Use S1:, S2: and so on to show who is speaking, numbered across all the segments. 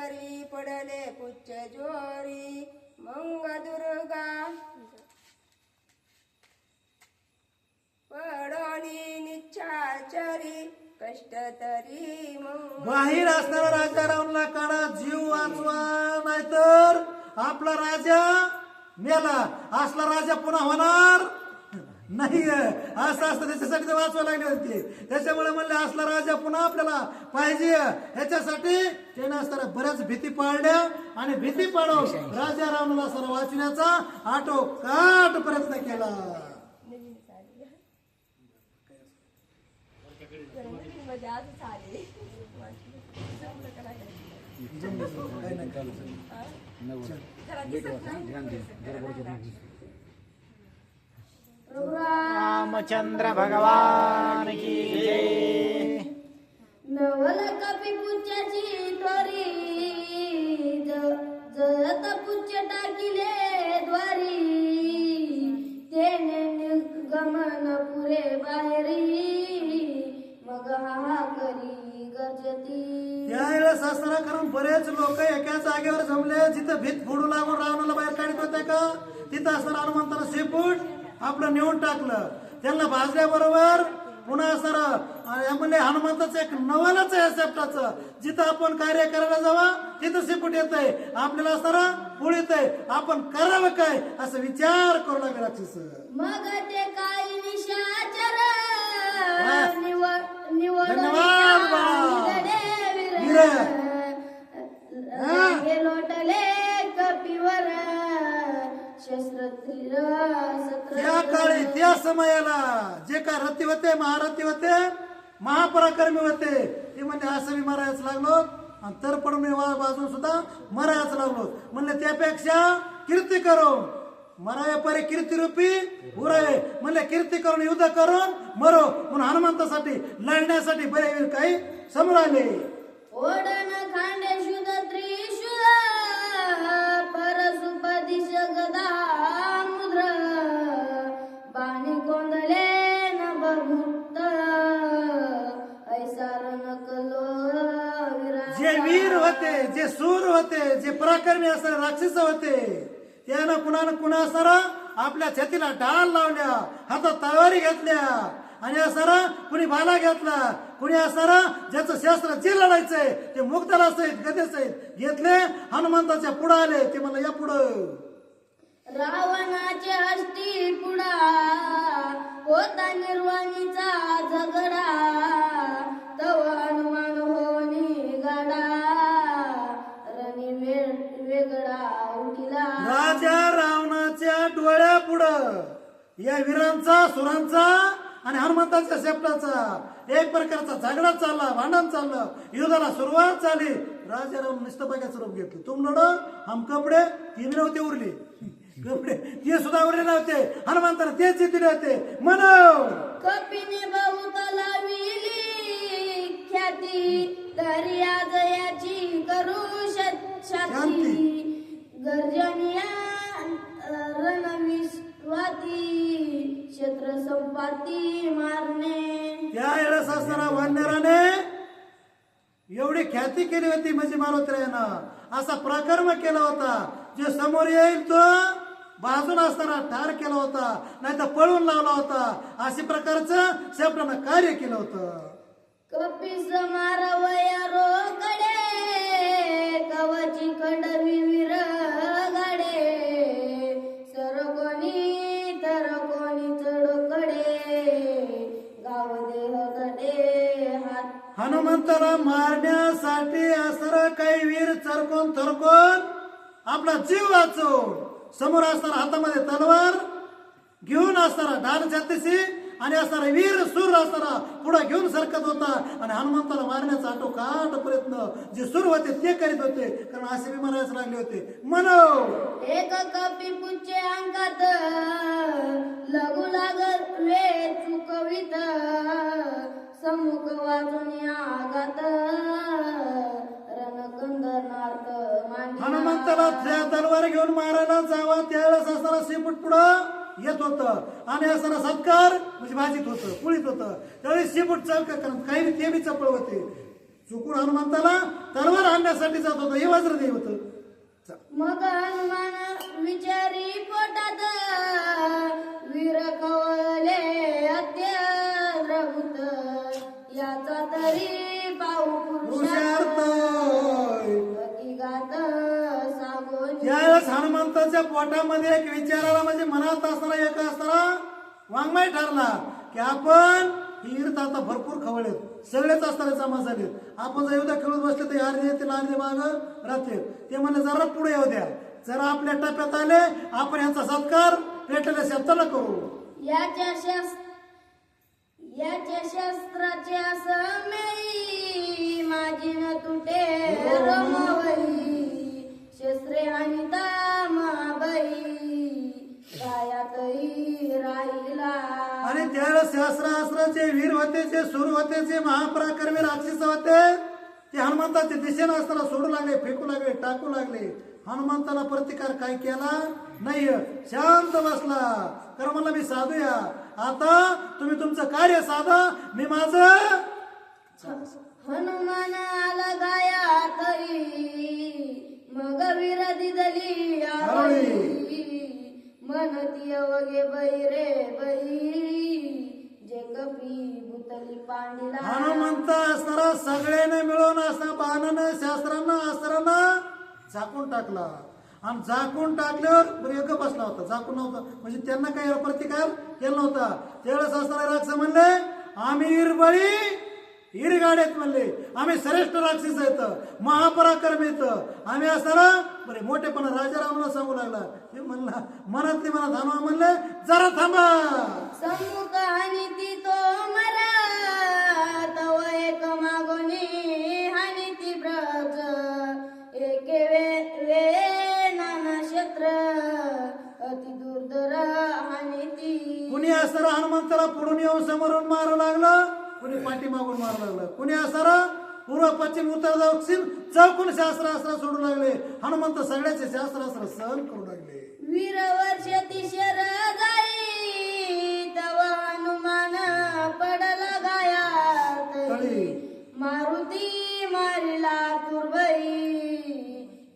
S1: करी पडले पुच्छ जोरी मंग दुर्गा पडोली निच्छाचरी कष्ट तरी मंग
S2: बाहेर असणारा राजा रावणला काढा, जीव वाचवा, नाहीतर आपला राजा मेला. असला राजा पुन्हा होणार नाही. असं असतं, त्याच्यासाठी ते वाचवा लागले होते. त्याच्यामुळे म्हणले असला राजा पुन्हा आपल्याला पाहिजे. ह्याच्यासाठी त्याने असताना बऱ्याच भीती पाळल्या आणि भीती पाडून राजा रावणाला सर्व वाचण्याचा आटोकाट प्रयत्न केला.
S3: रामचंद्र भगवान की जय.
S4: नवल कपी पुच्छाची त्वरी जळत पुच्छ टाकिले द्वारी तेने गमन पुरे बाहेरी मग हा करी गरजती.
S2: त्यावेळेस असताना कारण बरेच लोक एका जागेवर जमले. जिथं भीत फोडू लागून रावणाला बाहेर काढत होते का, तिथं असताना हनुमंतानं शेपूट आपलं नेऊन टाकलं. त्यांना भाजल्याबरोबर पुन्हा असणार म्हणले हनुमंताचं एक नवलच आहे शेपटाचं. जिथं आपण कार्य करायला जावा तिथं शेपूट येत आहे, आपल्याला असणारा पुढ येत आहे. आपण करावं काय असं विचार करू लागला राक्षस.
S4: मग ते काही निशाचर
S2: धन्यवाद
S4: लोटले कपिवर शस्त्र
S2: त्या काळी त्या समयाला जे काय रथी होते, महारथी होते, महापराक्रमी होते, ते म्हणजे असं मी मरायच लागलो आणि तर पडून मी बाजून सुद्धा मरायच लागलो. म्हणले त्यापेक्षा कीर्ती करून मरावे परी कीर्ती रूपी उरावे. म्हणले कीर्ती करून युद्ध करून मरो म्हणून हनुमंतासाठी लढण्यासाठी बरे काही समोर आले.
S4: ओढन खांडे शुद्ध त्रिशूळ परसुपदिश गदा मुद्र बाणी गोंधले नभमुक्त ऐसार नकलो
S2: जे वीर होते, जे सूर होते, जे पराक्रमी असणारे राक्षस होते, त्यानं कुणा असणारा आपल्या छातीला ढाल लावल्या, हातात तलवारी घेतल्या आणि असणारा कुणी भाला घेतला, कुणी असणारा ज्याचं शास्त्र जे लढायचंय ते मुक्ताला सहित गदे सहित घेतले. हनुमंताच्या पुढे आले. ते म्हणलं या पुढं.
S4: रावणाचे हस्ती पुढा होता निर्वाणीचा झगडा तव हनुमान होनी गाडा रणी वेगळा उठिला.
S2: राजा रावणाच्या डोळ्या पुढं या वीरांचा, सुरांचा आणि हनुमंताच्या शेपटाचा एक प्रकारचा झगडा चालला, भांडण चाललं, युद्धाला सुरुवात झाली. राजा राम नुसतं बघायचं रूप घेतलं. तुम लढो हम कपडे, ती नव्हते उरले कपडे, ते सुद्धा उरले नव्हते. हनुमंताने तेच जिंकले होते. म्हणून
S4: कपिने बहुत लाविली ख्याती दर्या जयाची करू शांती गर्जनिया रणविश्वाती क्षेत्र संपाती मारणे.
S2: त्यावेळेस असताना वानराने एवढी ख्याती केली होती म्हणजे मारुतीरायानं असा पराक्रम केला होता. जे समोर येईल तो बाजूला असताना ठार केला होता, नाही तर पळून लावला होता. अशा प्रकारचं शेपटानं कार्य केलं होतं.
S4: कपीस मारवया रोकडे कवची कडवी विर गाडे सर कोणी तर कोणी चढकडे गाव देह कडे हात.
S2: हनुमंताला मारण्यासाठी असणारा काही वीर चरकून थरकून आपला जीव वाचवून समोर असणारा हातामध्ये तलवार घेऊन असणारा ढाल छत्तीसी आणि असणारा वीर सूर असणारा पुढे घेऊन सरकत होता. आणि हनुमंताला मारण्याचा आटोकाट प्रयत्न जे सुरू होते ते करीत होते, कारण असे बी मारायला लागले होते. म्हणून
S4: एक कपी पुच्चे अंगात लगू लागत वे चुकवित समुख वाजून आगात रणकंदनार्थ मांडला.
S2: हनुमंताला त्या तलवार घेऊन मारायला जावा त्यावेळेस असणारा शेपूट पुढं येत होतं आणि असताना सत्कार म्हणजे भाजीत होतं, पुळीत होतं. त्यावेळी शेपूट चौक कारण काही ते बी चपळ होते. चुकून हनुमंताला तलवार आणण्यासाठी जात होता, हे वज्रदेव होतं.
S4: मग हनुमान विचारी पोटात वीर कवले अत्यद्भुत याचा तरी पाहू
S2: पुरुषार्थ.
S4: हकीकत सांगून
S2: त्यावेळेस हनुमंताच्या पोटामध्ये एक विचाराला म्हणजे मनात असणारा एक असणारा वाङ्मय ठरला की आपण ही ईर्त आता भरपूर खवळेत, सगळेच असणारे जमा झालेत, आपण जर उद्या खेळत बसले तर अर्धे येतील अर्धे माग राहतील. ते म्हणले जरा पुढे येऊ द्या, जरा आपल्या टप्प्यात आले आपण यांचा सत्कार पेटलेल्या शब्दाला करू.
S4: याच्या शस्त्राच्या समेई माझी न तुटे रमावई शस्त्रे आणि दामाबाई गायातही राहिला.
S2: आणि त्यावेळेस सहस्रास्त्राचे वीर होते, जे सूर होते, जे महापराक्रमी राक्षस होते, ते हनुमंताच्या दिशेने असताना सोडू लागले, फेकू लागले, टाकू लागले. हनुमंताला प्रतिकार काय केला नाही, शांत बसला. कारण म्हणलं मी साधूया, आता तुम्ही तुमचं कार्य साधा, मी माझं.
S4: हनुमान आला गायातही मग वीर दिदली आवळी म्हणती अवघे बैरे बाई जे कपी भूतली पांडीला.
S2: हनुमंत असणारा सगळ्याने मिळून असणं बाणानं शास्त्रांना अस्त्रांना झाकून टाकला. आणि झाकून टाकल्यावर मृग बसला होता, झाकून नव्हता म्हणजे त्यांना काही प्रतिकार केला नव्हता. त्यावेळेस असणारे राक्षस म्हणले आम्ही इरबळी इरगाड्यात म्हणले, आम्ही श्रेष्ठ राक्षस आहेत, महापराक्रमी आहेत, आम्ही असणारा बरे मोठेपणा राजा रामला सांगू लागला. हे म्हणला मनातली मनात हनुमान म्हणले जरा थांबा.
S4: सम्मुख आणि ती तो मरा तव एक मागोनी आणि ती ब्रज एके वे नाना क्षेत्र अति दुर्धर आणि ती.
S2: कुणी असणारा हनुमंताला पुढून येऊन समोरून मारू लागलं, कुणी पाठी मागून मारू लागलं, कुणी असणारा पूर्व पश्चिम उत्तर दक्षिण चौकून शास्त्र अस्त्र सोडू लागले. हनुमंत सगळ्याचे शास्त्र अस्त्र सहन करू लागले.
S4: वीर वर्ष तिशर जाई तव हनुमान पडला गायात
S2: तळी.
S4: मारुती मारिला तुरबई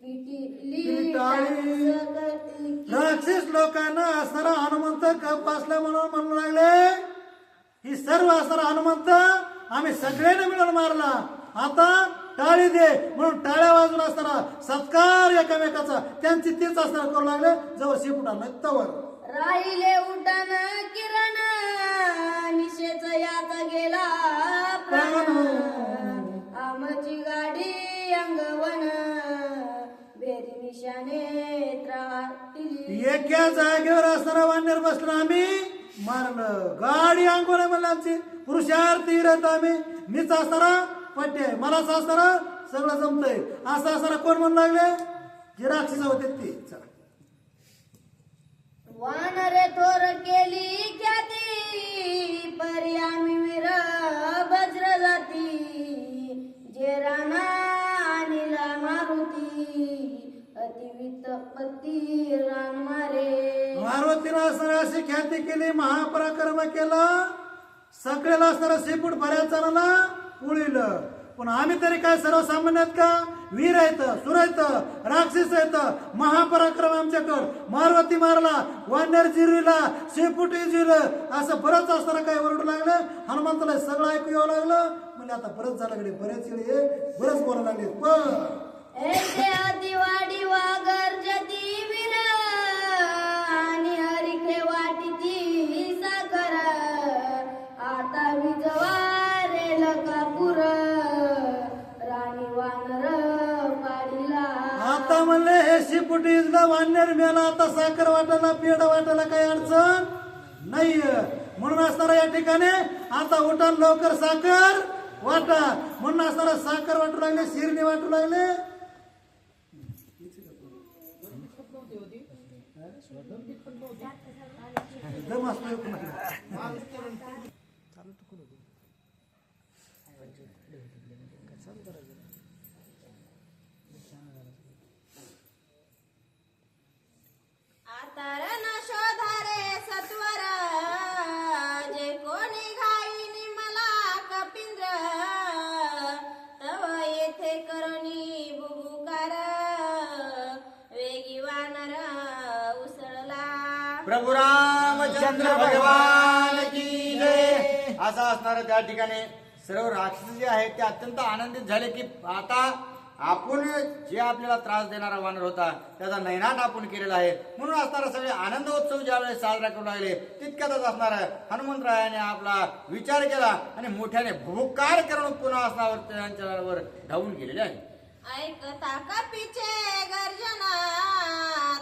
S4: पिटिली
S2: टाळी.
S4: टाकली.
S2: राक्षस लोकांना असणारा हनुमंत गप बसला म्हणून म्हणू लागले ही सर्व असणारा हनुमंत आम्ही सगळ्यांना मिळून मारला, आता टाळी दे म्हणून टाळ्या वाजून असताना सत्कार एकामेकाचा त्यांची तेच असणार करू लागले. जवळ शेपुटा नाही तवर
S4: राहिले उड्डाण किरण निशेच याचा गेला प्राण आमची गाडी अंगवन बेरी निशाने त्राटली.
S2: एका जागेवर असणारा वानर बसला आम्ही मारलं, गाडी अंगोला म्हणलं आमची पुरुषार्थी राहत आम्ही, मीच असणारा पट्टे आहे, मलाच असणारा सगळं जमतंय असं असणारा कोण म्हणू लागले जे राक्षस होते ते. चला
S4: वानरे थोर केली ख्याती परी आम्ही वीर वज्र जाती जे राणा अनिला मारुती अतिवित पती रान मारे.
S2: मारुतीनं असणारा अशी ख्याती केली, महापराक्रम केला, सगळ्याला असणारा शेपूट बऱ्याच जणांना उळीलं. पण आम्ही तरी काय सर्वसामान्य आहेत का? वीर आहेत, सुर आहेत, राक्षस आहेत, महापराक्रम आमच्याकडं. मारुती मारला, वानर जिरला, शेपूट जिरलं, असं बरंच असताना काय ओरडू लागलं. हनुमंताला सगळं ऐकू यावं लागलं. म्हणजे आता बरंच झालं कडे, बरेच वेळे बरंच बोलायला लागले. पण
S4: ऐसे अतिवाडी वागर जती वीर आणि हरिखे वाटी साखर आता विजवारेल कापूर राणी वानर पाडीला.
S2: आता म्हणले हे शेपुटी इजला, वानर मेला, आता साखर वाटायला पेढा वाटायला काही अडचण नाही. म्हणून असणारा या ठिकाणी आता उठा लवकर साखर वाटा म्हणून असणारा साखर वाटू लागले, शिरणी वाटू लागले. दम असतो
S1: आतारण शोधारे सत्वर जे कोणी घाईनी मला कपिंद्र तव
S5: प्रभू रामचंद्र भगवान की जय. असं असणार त्या ठिकाणी सर्व राक्षस जे आहेत ते अत्यंत आनंदित झाले की आता आपण जे आपल्याला त्रास देणारा वानर होता त्याचा नैनाट आपण केलेला आहे. म्हणून असणारा सगळे आनंदोत्सव ज्यावेळेस साजरा करू लागले तितक्यातच असणार हनुमंतरायाने आपला विचार केला आणि मोठ्याने भूकार करून पुन्हा असणावर त्यांच्यावर धावून गेलेले आहे.
S1: ऐकता कपीचे गर्जना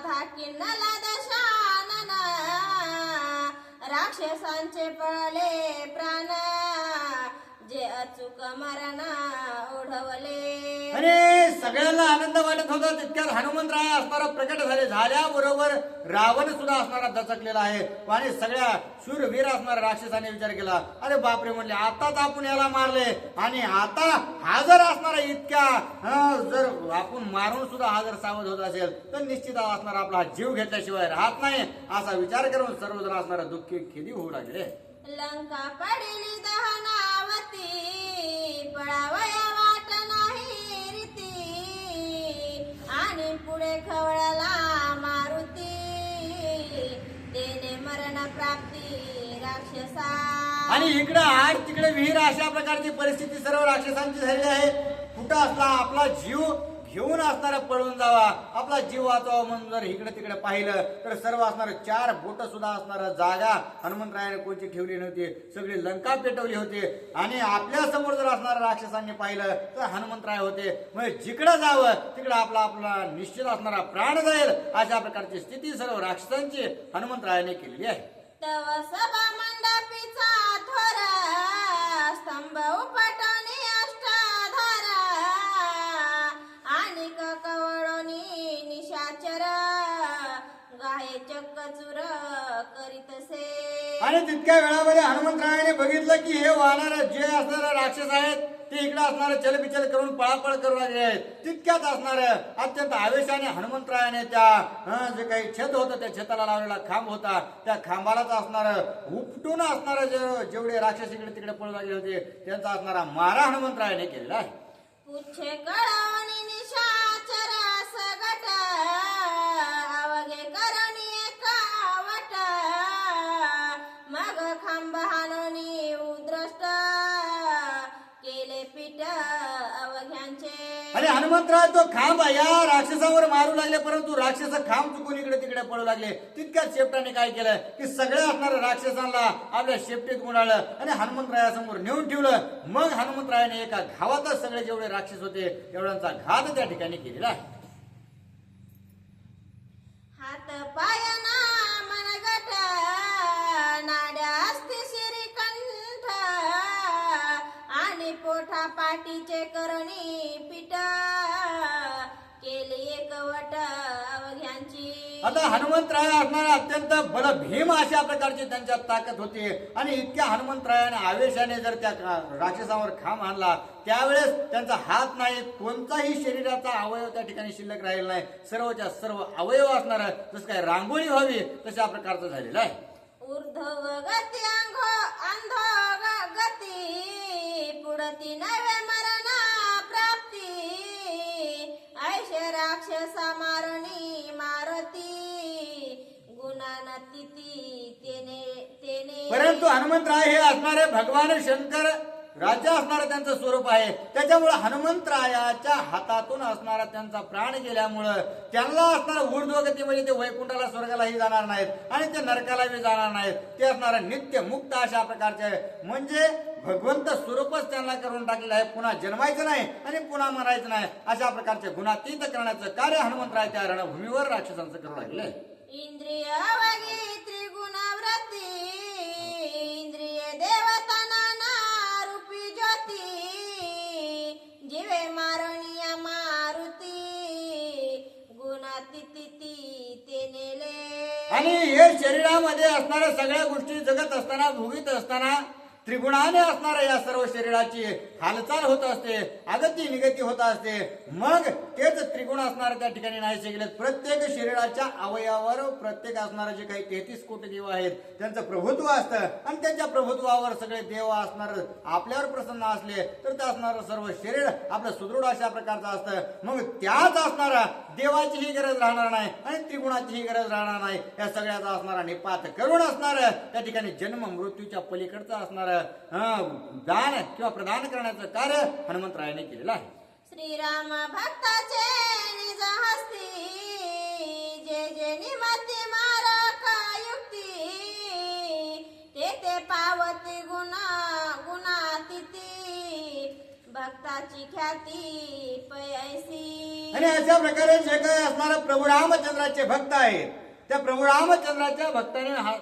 S1: धाकिन्नला दशानन राक्षसांचे पळले प्राण जे अचूक मरण ओढवले.
S5: आणि सगळ्यांना आनंद वाटत होता तितक्यात हनुमंतराय असणारा प्रकट झाल्याबरोबर रावण सुद्धा असणारा दचकलेला आहे. आणि सगळ्या शूरवीर असणाऱ्या राक्षसाने विचार केला अरे बापरे म्हणले आताच आपण याला मारले आणि आता हा जर असणारा इतक्या जर आपण मारून सुद्धा हा जर सावध होत असेल तर निश्चित असणारा आपला जीव घेतल्याशिवाय राहत नाही असा विचार करून सर्वजण असणारा दुःखी खेदी होऊ लागले.
S1: लंका पडली दहनावती पळावया वाट नाही रीती आणि पुढे खवळला मारुती देणे मरण प्राप्ती राक्षसा.
S5: आणि इकडे आड तिकडे विहीर अशा प्रकारची परिस्थिती सर्व राक्षसांची झालेली आहे. कुठं असला आपला जीव घेऊन असणारा पळून जावा आपला जीव वाचवा म्हणून जर इकडे तिकडे पाहिलं तर सर्व असणार 4 बोट सुद्धा असणारा जागा हनुमंतरायाने कोणती ठेवली नव्हती. सगळी लंका पेटवली होती आणि आपल्या समोर जर असणाऱ्या राक्षसांनी पाहिलं तर हनुमंतराय होते. म्हणजे जिकडे जावं तिकडे आपला निश्चित असणारा प्राण जाईल अशा प्रकारची स्थिती सर्व राक्षसांची हनुमंतरायाने केलेली आहे.
S1: तव सभा मंडपीचा थोर स्तंभ उपटणी अष्टाधार आणि कवळोनी निशाचर गाये चक्क चूर करीतसे.
S5: आणि तितक्या वेळामध्ये हनुमंतरायाने बघितलं की हे वानर जे असणारे राक्षस आहेत ते इकडे असणारे चलबिचल करून पळापळ करू लागले आहेत. तितक्यात असणार अत्यंत आवेशाने हनुमंतरायाने त्या जे काही छत होतं त्या छताला लावलेला खांब होता त्या खांबालाच असणार उपटून असणार जेवढे राक्षस इकडे तिकडे पळू लागले होते त्यांचा असणारा मारा हनुमंतरायाने केलेला आहे.
S1: पुच्छे कळवणी निशाचर सगट अवघे करणी कावट मग खांब हानोनी उद्रष्ट केले पीठ अवघ्यांचे.
S5: आणि हनुमंतराय तो खांब या राक्षसावर मारू लागले परंतु राक्षस खांब चुकून इकडे तिकडे पळू लागले. तितक्याच शेपटाने काय केलं की सगळ्या असणाऱ्या राक्षसांना आपल्या शेपटीत गुंडाळलं आणि हनुमंतरायासमोर नेऊन ठेवलं. मग हनुमंतरायाने एका घावातच सगळे जेवढे राक्षस होते एवढ्यांचा घात त्या ठिकाणी केलेला आहे.
S1: हात पायना मनगट नाड्या अस्ति श्रीकंठ आणि पोठा पाटीचे करणी पीठ केली एकवट अवघ्यांची.
S5: आता हनुमंतराय असणारा अत्यंत बलभीम अशा प्रकारची त्यांच्यात ताकद होती आणि इतक्या हनुमंतरायाने आवेशाने जर त्या राक्षसावर खांब आणला त्यावेळेस त्यांचा हात नाही कोणताही शरीराचा अवयव त्या ठिकाणी शिल्लक राहिला नाही. सर्वच्या सर्व अवयव असणार जसं काय रांगोळी व्हावी तशा प्रकारचं झालेलं आहे.
S1: ऊर्ध्व गती अंधो गती पुढती नव्हे मरणा प्राप्ती ऐशे राक्षसा मारणी मारती गुणानती तेने.
S5: परंतु हनुमंतराय हे असणारे भगवान शंकर राज्य असणारं त्यांचं स्वरूप आहे. त्याच्यामुळे हनुमंतरायाच्या हातातून असणारा त्यांचा प्राण गेल्यामुळं त्यांना असणारं ऊर्ध्वगती म्हणजे ते वैकुंठाला स्वर्गालाही जाणार नाहीत आणि ते नरकालाही जाणार नाहीत. ते असणारं नित्य मुक्त अशा प्रकारचे म्हणजे भगवंत स्वरूपच त्यांना करून टाकलेलं आहे. पुन्हा जन्मायचं नाही आणि पुन्हा मरायचं नाही अशा प्रकारचे गुणातीत करण्याचं कार्य हनुमंतराय त्या रणभूमीवर राक्षसांचं करू लागले.
S1: इंद्रिय अवघी त्रिगुणावृत्ती इंद्रिय देवता नाना रूपी ज्योती जीवे मारणिया मारुती गुणातीती ते नेले.
S5: आणि हे शरीरामध्ये असणाऱ्या सगळ्या गोष्टी जगत असताना भोगीत असताना त्रिगुणाने असणाऱ्या या सर्व शरीराची हालचाल होत असते, आगती निगती होत असते. मग तेच त्रिगुण असणार त्या ठिकाणी नाहीसे गेले. प्रत्येक शरीराच्या अवयवावर प्रत्येक असणारे जे काही 33 कोटी देव आहेत त्यांचं प्रभुत्व असतं आणि त्यांच्या प्रभुत्वावर सगळे देव असणार आपल्यावर प्रसन्न असले तर ते असणारं सर्व शरीर आपलं सुदृढ अशा प्रकारचं असतं. मग त्याच असणारा देवाचीही गरज राहणार नाही आणि त्रिगुणाचीही गरज राहणार नाही. या सगळ्याचा असणारा निपात करून असणार त्या ठिकाणी जन्म मृत्यूच्या पलीकडचं असणार दान किंवा प्रदान करण्याचं कार्य हनुमंतरायाने केलेलं आहे.
S1: श्रीराम भक्ताचे निज हस्ती जे जे निमती मारका युक्ती ते ते पावती गुणातीती भक्ताची ख्याती पैसी.
S5: आणि अशा प्रकारे जे काही असणारे प्रभू रामचंद्राचे भक्त आहेत त्या प्रभू रामचंद्राच्या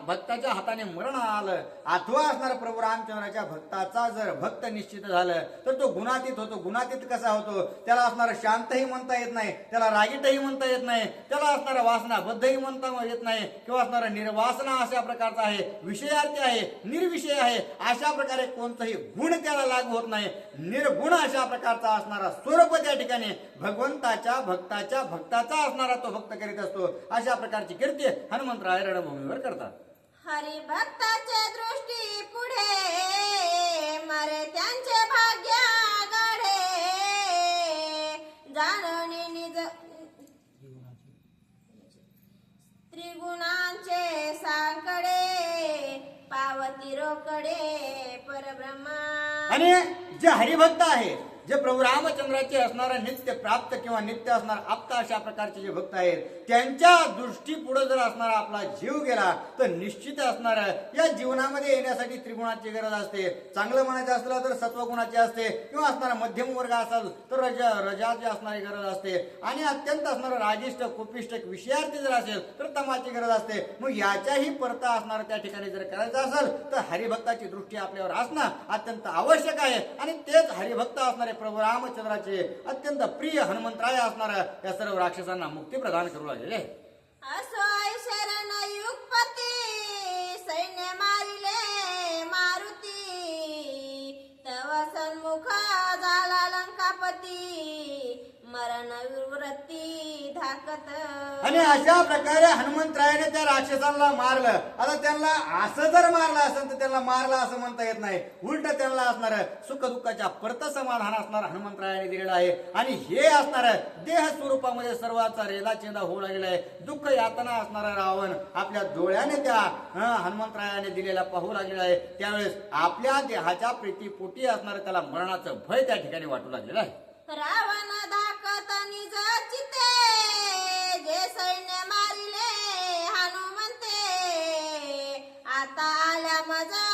S5: भक्ताच्या हाताने मरण आलं अथवा असणारा प्रभू रामचंद्राच्या भक्ताचा जर भक्त निश्चित झालं तर तो गुणातीत होतो. गुणातीत कसा होतो? त्याला असणारा शांतही म्हणता येत नाही, त्याला रागीटही म्हणता येत नाही, त्याला असणारा वासनाबद्धही म्हणता येत नाही किंवा असणारा निर्वासना अशा प्रकारचा आहे, विषयार्थी आहे, निर्विषय आहे, अशा प्रकारे कोणताही गुण त्याला लागू होत नाही. निर्गुण अशा प्रकारचा असणारा स्वरूप त्या ठिकाणी भगवंताच्या भक्ताचा असणारा तो भक्त करीत असतो. अशा प्रकारची कीर्ती हनुमंतराय रणभूमीवर करतात.
S1: हरिभक्ताचे दृष्टी पुढे मरे त्यांचे भाग्य गाढे जाणणे निज त्रिगुणांचे साकडे पावती रोकडे परब्रह्मा.
S5: आणि जे हरिभक्त आहे जे प्रभू रामचंद्राचे असणारा नित्य प्राप्त किंवा नित्य असणारा आप्त अशा प्रकारचे जे भक्त आहेत त्यांच्या दृष्टी पुढे जर असणारा आपला जीव गेला तर निश्चित असणार या जीवनामध्ये येण्यासाठी त्रिगुणाची गरज असते. चांगलं म्हणायचं असलं तर सत्वगुणाची असते किंवा असणारा मध्यम वर्ग असेल तर रजाची असणारी गरज असते आणि अत्यंत असणारं रागिष्ट कुपिष्ट विषयार्थी जर असेल तर तमाची गरज असते. मग याच्याही परता असणार त्या ठिकाणी जर करायचं असेल तर हरिभक्ताची दृष्टी आपल्यावर असणं अत्यंत आवश्यक आहे आणि तेच हरिभक्त असणारे प्रभू रामचंद्राचे अत्यंत प्रिय हनुमंतराय असणाऱ्या या सर्व राक्षसांना मुक्ती प्रदान करू लागलेले.
S1: असोय शरण युगपती सैन्य मारिले मारुती तव सन्मुख झाला लंकापती मरण वृत्ती धाकत.
S5: आणि अशा प्रकारे हनुमंतरायाने त्या राक्षसांना मारलं. आता त्यांना असं जर मारलं असेल तर त्यांना मारलं असं म्हणता येत नाही, उलट त्यांना असणार सुख दुःखाच्या परत समाधान असणार हनुमंतरायाने दिलेलं आहे. आणि हे असणार देह स्वरूपामध्ये सर्वाचा रेला चेंदा होऊ लागलेला आहे. दुःख यातना असणारा रावण आपल्या डोळ्याने त्या हनुमंतरायाने दिलेला पाहू लागलेला आहे. त्यावेळेस आपल्या देहाच्या प्रीतीपोटी असणार त्याला मरणाचं भय त्या ठिकाणी वाटू लागलेलं आहे.
S1: रावण दाखत निज चिते जे सैन्य मारिले हनुमंते आता आल्या मजा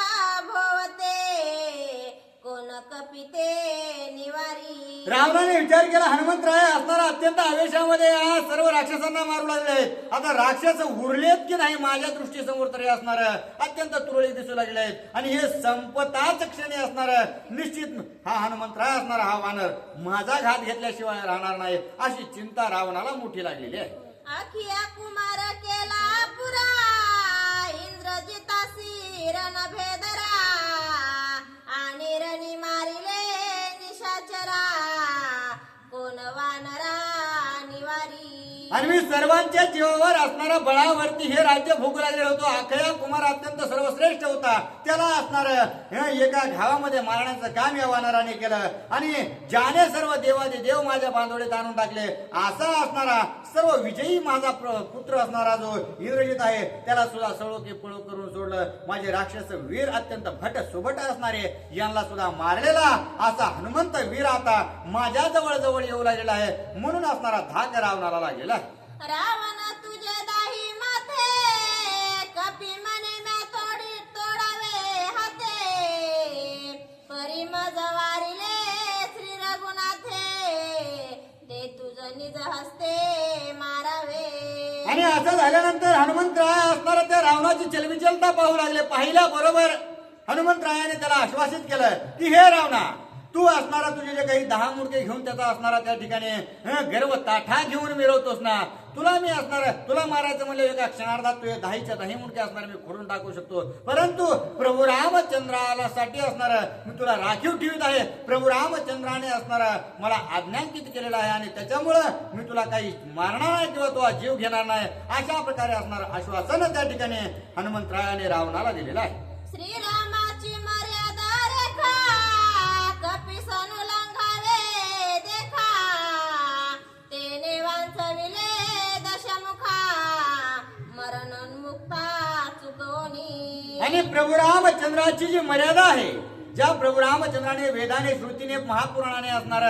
S1: भोवते कोण कपिते निवारी.
S5: रावणाने विचार केला हनुमंतराय असणारा अत्यंत आवेशामध्ये या सर्व राक्षसांना मारू लागले आहेत. आता राक्षस उरलेत की नाही माझ्या दृष्टीसमोर तरी असणार अत्यंत तुरळी दिसू लागले आहेत आणि हे संपताच क्षणी असणार निश्चित हा हनुमंतराय असणारा हा वानर माझा घात घेतल्याशिवाय राहणार नाही अशी चिंता रावणाला मोठी लागलेली आहे.
S1: अखिया कुमार केला पुरा इंद्रजितासी रणभेदरा आणि रणी मारिले निशाचरा कोण वानरा निवारी.
S5: आणि मी सर्वांच्या जीवावर असणारा बळावरती हे राज्य भोगू लागलेलं होतो. अखया कुमार अत्यंत सर्वश्रेष्ठ होता. त्याला असणार एका घावामध्ये मारण्याचं काम या वानराने केलं आणि ज्याने सर्व देव माझ्या बांधवडीत आणून टाकले असा असणारा सर्व विजयी माझा पुत्र असणारा जो इंद्रजित आहे त्याला सुद्धा सळो की पळो करून सोडलं. माझे राक्षस वीर अत्यंत भट सुभट असणारे यांना सुद्धा मारलेला असा हनुमंत वीर आता माझ्या जवळ येऊ लागलेला आहे. म्हणून असणारा धाक रावणाला लागलेला आहे.
S1: रावण तुझे दाही माथे कपी मने म्या तोडावे हाते परी मज वारिले श्री रघुनाथे ते तुझ निज हस्ते मारावे.
S5: आणि असं झाल्यानंतर हनुमंतराय असणारा त्या रावणाची चलबिचलता पाहू लागले. पाहिल्या बरोबर हनुमंतरायाने त्याला आश्वासित केलं की हे रावणा तू असणारा तुझे जे काही 10 मुडके घेऊन त्याचा असणारा त्या ठिकाणी गर्व ताठा घेऊन मिरवतोस ना, तुला मी असणार, तुला मारायचं म्हणजे एका क्षणार्धात तुझे 10च्या 10 मुडके असणार मी खोडून टाकू शकतो. परंतु प्रभू रामचंद्रासाठी असणार मी तुला राखीव ठेवीत आहे. प्रभू रामचंद्राने असणार मला आज्ञांकित केलेला आहे आणि त्याच्यामुळं मी तुला काही मारणार नाही किंवा तुझा जीव घेणार नाही, अशा प्रकारे असणार आश्वासन त्या ठिकाणी हनुमंतरायाने रावणाला दिलेलं आहे.
S1: श्रीरामाची मर्यादा रेखा कपिसन उल्लंघावे देखा, तेने वांचविले दशमुखा मरणोन्मुक्ता चुकवणी.
S5: आणि प्रभू रामचंद्राची जी मर्यादा आहे, ज्या प्रभू रामचंद्राने वेदाने श्रुतीने महापुराणाने असणार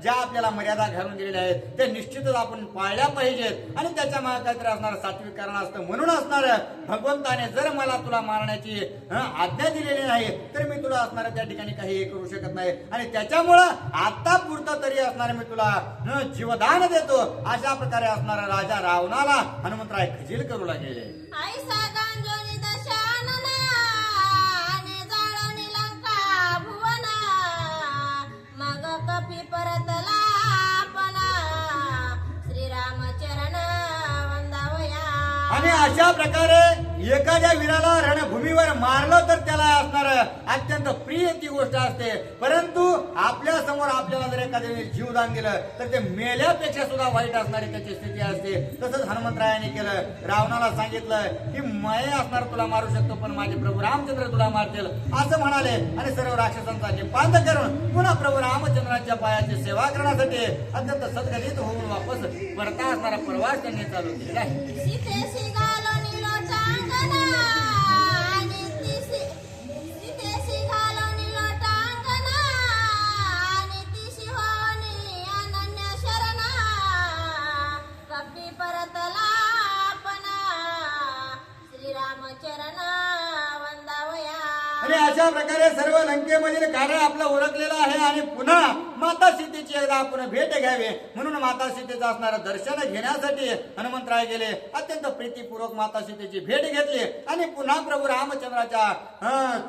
S5: ज्या आपल्याला मर्यादा घालून दिलेल्या आहेत त्या निश्चितच आपण पाळल्या पाहिजेत. आणि त्याच्या मागे काहीतरी असणार सात्विक कारण असतं. म्हणून असणार भगवंताने जर मला तुला मारण्याची आज्ञा दिलेली नाही तर मी तुला असणार त्या ठिकाणी काही करू शकत नाही. आणि त्याच्यामुळं आता पुरतं तरी असणार मी तुला जीवदान देतो, अशा प्रकारे असणारा राजा रावणाला हनुमंतराय खजील करू लागले.
S1: ऐसा गांजोनी दशानना आणि जाळणी लंका भुवना, मग कपी परतला पणा श्रीरामचरण वंदावया.
S5: आणि अशा प्रकारे एखाद्या वीराला रणभूमीवर मारलं तर त्याला असणार अत्यंत प्रिय ती गोष्ट असते. परंतु आपल्या समोर आपल्याला जर एखाद्याने जीवदान दिलं तर ते मेल्यापेक्षा सुद्धा वाईट असणारी त्याची स्थिती असते. तसंच हनुमंतरायाने केलं. रावणाला सांगितलं की मैं असणार तुला मारू शकतो पण माझे प्रभू रामचंद्र तुला मारतील असं म्हणाले. आणि सर्व राक्षसांचा निपात करून पुन्हा प्रभू रामचंद्राच्या पायाची सेवा करण्यासाठी अत्यंत सद्गतीत होऊन वापस परता असणारा प्रवास त्यांनी चालू केलेला आहे.
S1: सीतेशी घालून लोटांगणा आणि सीतेशी घालून लोटांगणा आणि तिशी होनी अनन्य शरणा, कपी परतला पणा श्रीरामचरण वंदावया.
S5: आणि अशा प्रकारे सर्व लंकेमधील कार्य आपलं ओळखलेलं आहे. आणि पुन्हा माता सीतेची एकदा आपण भेट घ्यावी म्हणून माता सीतेचं असणारं दर्शन घेण्यासाठी हनुमंतराय गेले. अत्यंत प्रीतीपूर्वक माता सीतेची भेट घेतली आणि पुन्हा प्रभू रामचंद्राच्या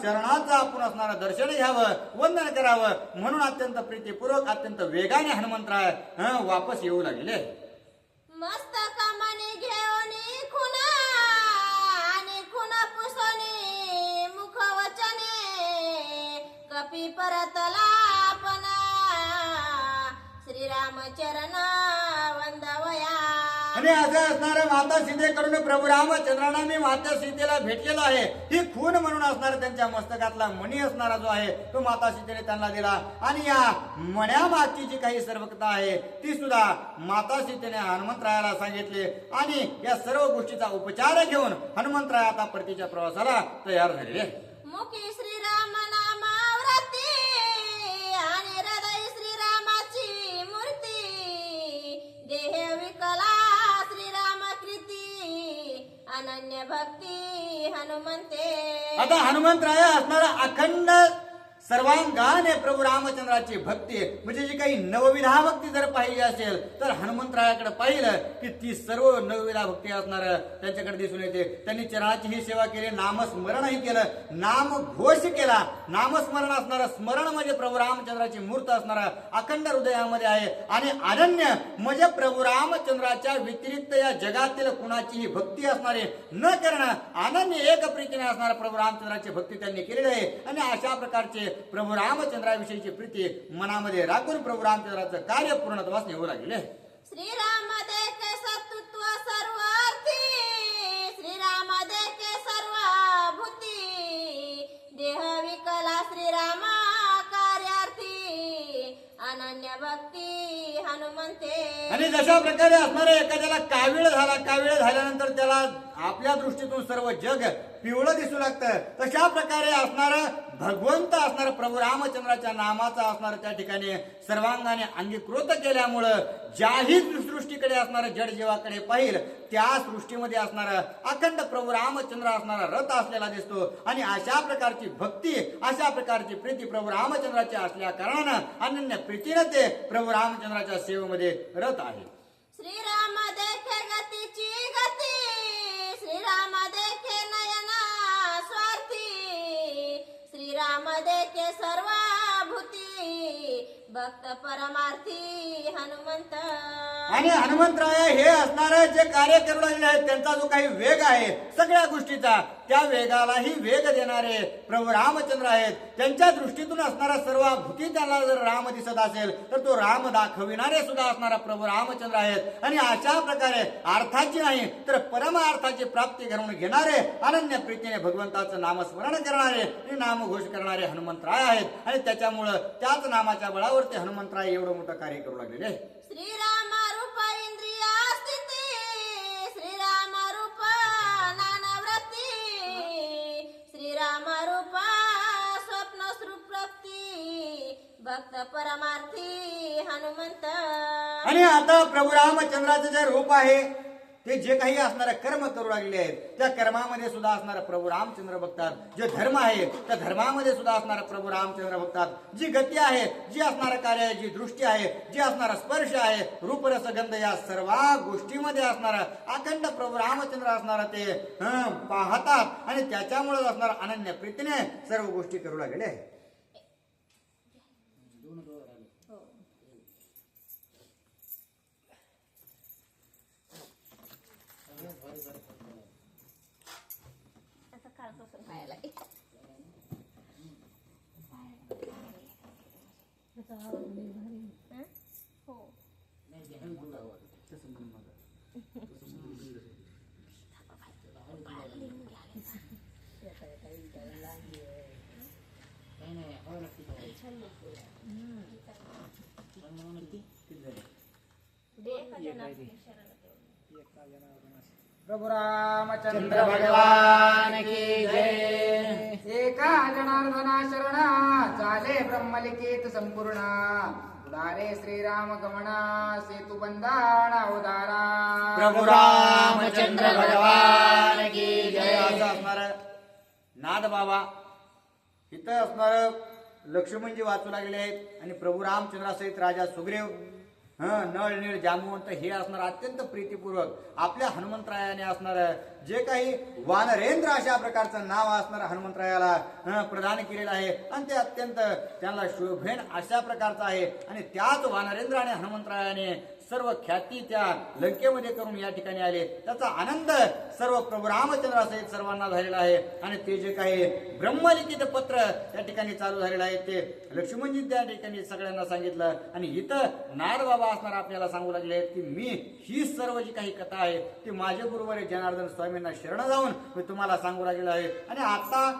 S5: चरणाचं आपण असणारं दर्शन घ्यावं, वंदन करावं म्हणून अत्यंत प्रीतीपूर्वक अत्यंत वेगाने हनुमंतराय वापस येऊ लागले.
S1: मस्तका मणी घेऊनी खुना आणि खुना पुसणी मुख वचने, कपी परतला पणा श्रीरामचरण वंदवया.
S5: आणि असं असणारं माता सीतेकडून प्रभू रामचंद्रांना मी माता सीतेला भेटलेला आहे. ही खून म्हणून असणारा त्यांच्या मस्तकातला मणी असणारा जो आहे तो माता सीतेने त्यांना दिला. आणि या मण्यामागची जी काही सर्वकता आहे ती सुद्धा माता सीतेने हनुमंतरायाला सांगितले. आणि या सर्व गोष्टीचा उपचार घेऊन हनुमंतराय आता परतीच्या प्रवासाला तयार झालेले.
S1: मुखी श्रीराम नामावरती आणि हृदय श्रीरामाची मूर्ती, देह विकला श्रीराम कृती अनन्य भक्ती हनुमंते.
S5: आता हनुमंतराय असणारा अखंड सर्वांगाने प्रभू रामचंद्राची भक्ती म्हणजे जी काही नवविधा भक्ती जर पाहिजे असेल तर हनुमंतरायाकडे पाहिलं की ती सर्व नवविधा भक्ती असणार त्यांच्याकडे दिसून येते. त्यांनी चरणाची ही सेवा केली, नामस्मरणही केलं, नाम घोष केला. नामस्मरण असणारं स्मरण म्हणजे प्रभू रामचंद्राची मूर्त असणारा अखंड हृदयामध्ये आहे. आणि अनन्य म्हणजे प्रभू रामचंद्राच्या व्यतिरिक्त या जगातील कुणाचीही भक्ती असणारे न करणं, अनन्य एक प्रीतीने असणारा प्रभू रामचंद्राची भक्ती त्यांनी केलेली आहे. आणि अशा प्रकारचे प्रभू रामचंद्राविषयीची प्रीती मनामध्ये राखून प्रभू रामचंद्राचं कार्य पूर्णत्वास येऊ लागले.
S1: श्रीराम देखे सत्त्व सर्वार्थी, श्रीराम देखे सर्व भूती, देह विकला श्रीराम कार्यार्थी अनन्य भक्ती हनुमंते.
S5: आणि जशा प्रकारे असणारे एखाद्याला कावीळ झाला, कावीळ झाल्यानंतर त्याला आपल्या दृष्टीतून सर्व जग पिवळं दिसू लागतं, तशा प्रकारे असणार भगवंत असणार प्रभू रामचंद्राच्या नामाचा असणार त्या ठिकाणी सर्वांगाने अंगीकृत केल्यामुळं ज्याही सृष्टीकडे असणार जड जीवाकडे पाहिल त्या सृष्टीमध्ये असणार अखंड प्रभू रामचंद्र असणारा रथ असलेला दिसतो. आणि अशा प्रकारची भक्ती, अशा प्रकारची प्रीती प्रभू रामचंद्राची असल्या कारणानं अनन्य प्रीतीनं ते प्रभू रामचंद्राच्या सेवेमध्ये रथ आहे.
S1: श्रीराम देखे गतीची गती, श्रीराम देखे नयना स्वार्थी, श्रीराम देखे सर्व भूती भक्त परमार्थी हनुमंत.
S5: आणि हनुमंतराय हे असणारे जे कार्य करू लागले आहेत त्यांचा जो काही वेग आहे सगळ्या गोष्टीचा त्या वेगालाही वेग देणारे प्रभू रामचंद्र आहेत. त्यांच्या दृष्टीतून असणारा सर्व भूती त्यांना जर राम दिसत असेल तर तो राम दाखविणारे सुद्धा असणारा प्रभू रामचंद्र आहेत. आणि अशा प्रकारे अर्थाची नाही तर परमार्थाची प्राप्ती घडवून घेणारे अनन्य प्रीतीने भगवंताचं नामस्मरण करणारे आणि नामघोष करणारे हनुमंतराय आहेत. आणि त्याच्यामुळं त्याच नामाच्या बळावर ते हनुमंतराय एवढं मोठं कार्य करू लागलेले आहे.
S1: श्रीराम रूप इंद्रिया स्थिती, श्रीराम रूप नानावृत्ती, श्रीराम रूप स्वप्न सुप्राप्ती, भक्त परमार्थी हनुमंत.
S5: आणि आता प्रभू रामचंद्राचं जे रूप आहे ते जे काही असणारे कर्म करू लागले आहेत त्या कर्मामध्ये सुद्धा असणारा प्रभू रामचंद्र बघतात. जे धर्म आहे त्या धर्मामध्ये सुद्धा असणारा प्रभू रामचंद्र बघतात. जी गती आहे, जी असणारं कार्य आहे, जी दृष्टी आहे, जी असणारा स्पर्श आहे, रूपरसगंध या सर्व गोष्टीमध्ये असणारा अखंड प्रभू रामचंद्र असणारा ते पाहतात आणि त्याच्यामुळे असणारा अनन्य प्रीतीने सर्व गोष्टी करू लागले आहे.
S1: आता कालपासून खायला ये. हं? हो.
S3: प्रभु रामचंद्र भगवान की जय.
S6: एका जनार्दना शरणा चाले ब्रह्मलिखित संपूर्ण उदारे श्रीराम गमना सेतु बंधाना उदारा.
S5: प्रभू रामचंद्र भगवान की जय. असं असणार नाद बाबा इथं असणार लक्ष्मणजी वाचू लागले आहेत आणि प्रभू रामचंद्रासहित राजा सुग्रीव नळ नीळ जांबुवंत हे असणार अत्यंत प्रीतीपूर्वक आपल्या हनुमंतरायाने असणार जे काही वानरेंद्र अशा प्रकारचं नाव असणार हनुमंतरायाला प्रदान केलेलं आहे आणि ते अत्यंत त्यांना शोभेन अशा प्रकारचं आहे. आणि त्याच वानरेंद्र आणि हनुमंतरायाने सर्व ख्याती त्या लंकेमध्ये करून या ठिकाणी आले. त्याचा आनंद सर्व प्रभू रामचंद्रासहित सर्वांना झालेला आहे. आणि ते जे काही ब्रह्मलिखित पत्र त्या ठिकाणी चालू झालेलं आहे ते लक्ष्मणजी त्या ठिकाणी सगळ्यांना सांगितलं. आणि इथं नाड बाबा असणार आपल्याला सांगू लागले आहेत की मी ही सर्व जी काही कथा आहे ती माझे गुरुवर जनार्दन स्वामींना शरण जाऊन मी तुम्हाला सांगू लागलेलं आहे. आणि आता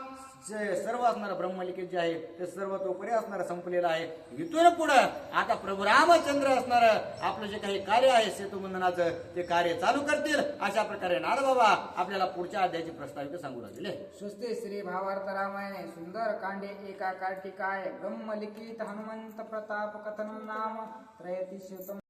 S5: जे सर्व असणारं ब्रह्मलिखित जे आहे ते सर्व तोपरी असणारं संपलेलं आहे. इथून पुढं आता प्रभू रामचंद्र असणार आपलं जे काही कार्य आहे सेतुबंधनाचं ते कार्य चालू करतील. अशा प्रकारे नाडबाबा आपल्याला पुढच्या अध्यायाची प्रस्तावित सांगू लागले.
S6: स्वस्ति श्री भावार्थ रामायणे सुंदर कांडे एका कार्तिकाय ब्रह्मलिखित हनुमंत प्रताप कथन नाम त्रयतीशतम.